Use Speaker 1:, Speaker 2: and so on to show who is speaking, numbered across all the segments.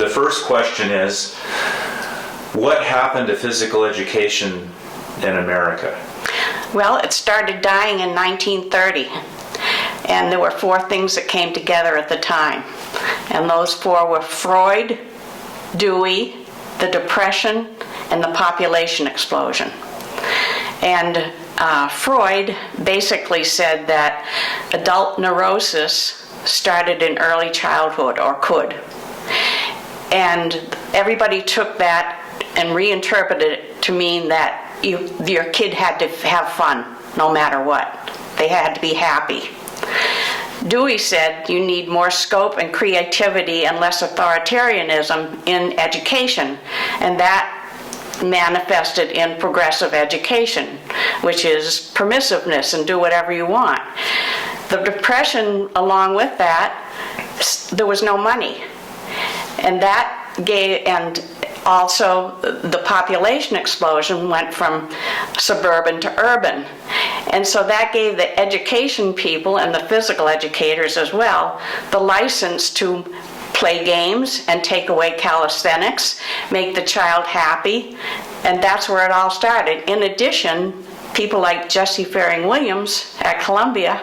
Speaker 1: the first question is, what happened to physical education in America?
Speaker 2: Well, it started dying in 1930, and there were 4 things that came together at the time. And those 4 were Freud, Dewey, the Depression, and the population explosion. And Freud basically said that adult neurosis started in early childhood, or could. And everybody took that and reinterpreted it to mean that your kid had to have fun no matter what. They had to be happy. Dewey said you need more scope and creativity and less authoritarianism in education, and that manifested in progressive education, which is permissiveness and do whatever you want. The Depression, along with that, there was no money, and that gave, and also the population explosion went from suburban to urban. And so that gave the education people and the physical educators as well the license to play games and take away calisthenics, make the child happy, and that's where it all started. In addition, people like Jessie Faring Williams at Columbia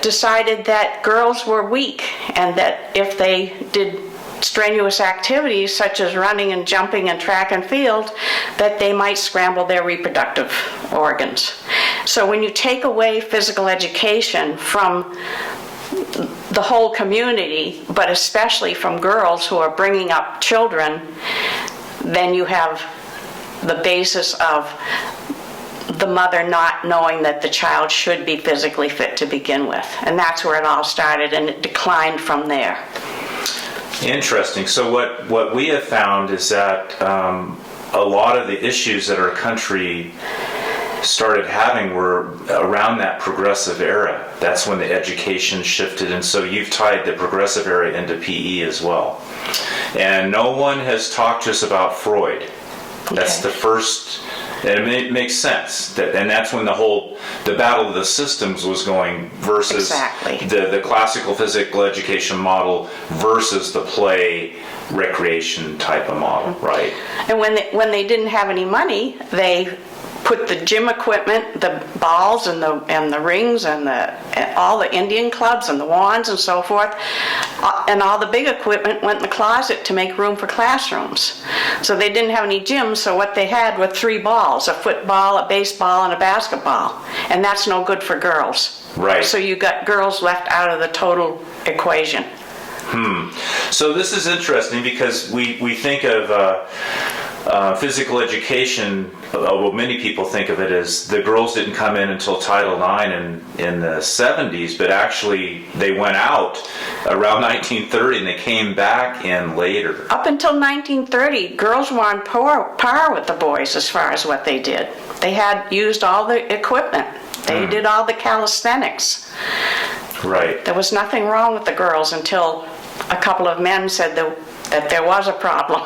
Speaker 2: decided that girls were weak and that if they did strenuous activities such as running and jumping and track and field, that they might scramble their reproductive organs. So when you take away physical education from the whole community, but especially from girls who are bringing up children, then you have the basis of the mother not knowing that the child should be physically fit to begin with. And that's where it all started, and it declined from there.
Speaker 1: Interesting. So what we have found is that a lot of the issues that our country started having were around that progressive era. That's when the education shifted, and so you've tied the progressive era into PE as well. And no one has talked to us about Freud. That's the first, and it makes sense. And that's when the battle of the systems was going versus the classical physical education model versus the play recreation type of model, right? And
Speaker 2: when they didn't have any money, they put the gym equipment, the balls and the rings and all the Indian clubs and the wands and so forth, and all the big equipment went in the closet to make room for classrooms. So they didn't have any gyms, so what they had were 3 balls, a football, a baseball, and a basketball. And that's no good for girls.
Speaker 1: Right.
Speaker 2: So you got girls left out of the total equation.
Speaker 1: So this is interesting because we think of physical education, well, many people think of it as the girls didn't come in until Title IX in the 70s, but actually they went out around 1930 and they came back in later.
Speaker 2: Up until 1930, girls were on par with the boys as far as what they did. They had used all the equipment. They did all the calisthenics.
Speaker 1: Right.
Speaker 2: There was nothing wrong with the girls until a couple of men said that there was a problem.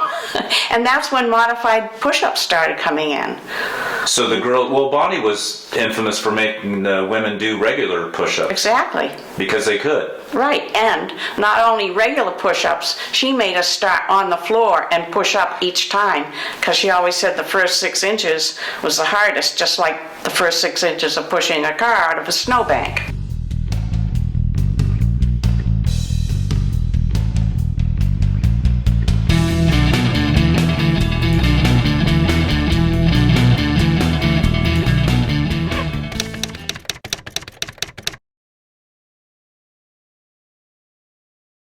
Speaker 2: And that's when modified push-ups started coming in.
Speaker 1: So Bonnie was infamous for making women do regular push-ups.
Speaker 2: Exactly.
Speaker 1: Because they could.
Speaker 2: Right, and not only regular push-ups, she made us start on the floor and push up each time, because she always said the first 6 inches was the hardest, just like the first 6 inches of pushing a car out of a snowbank.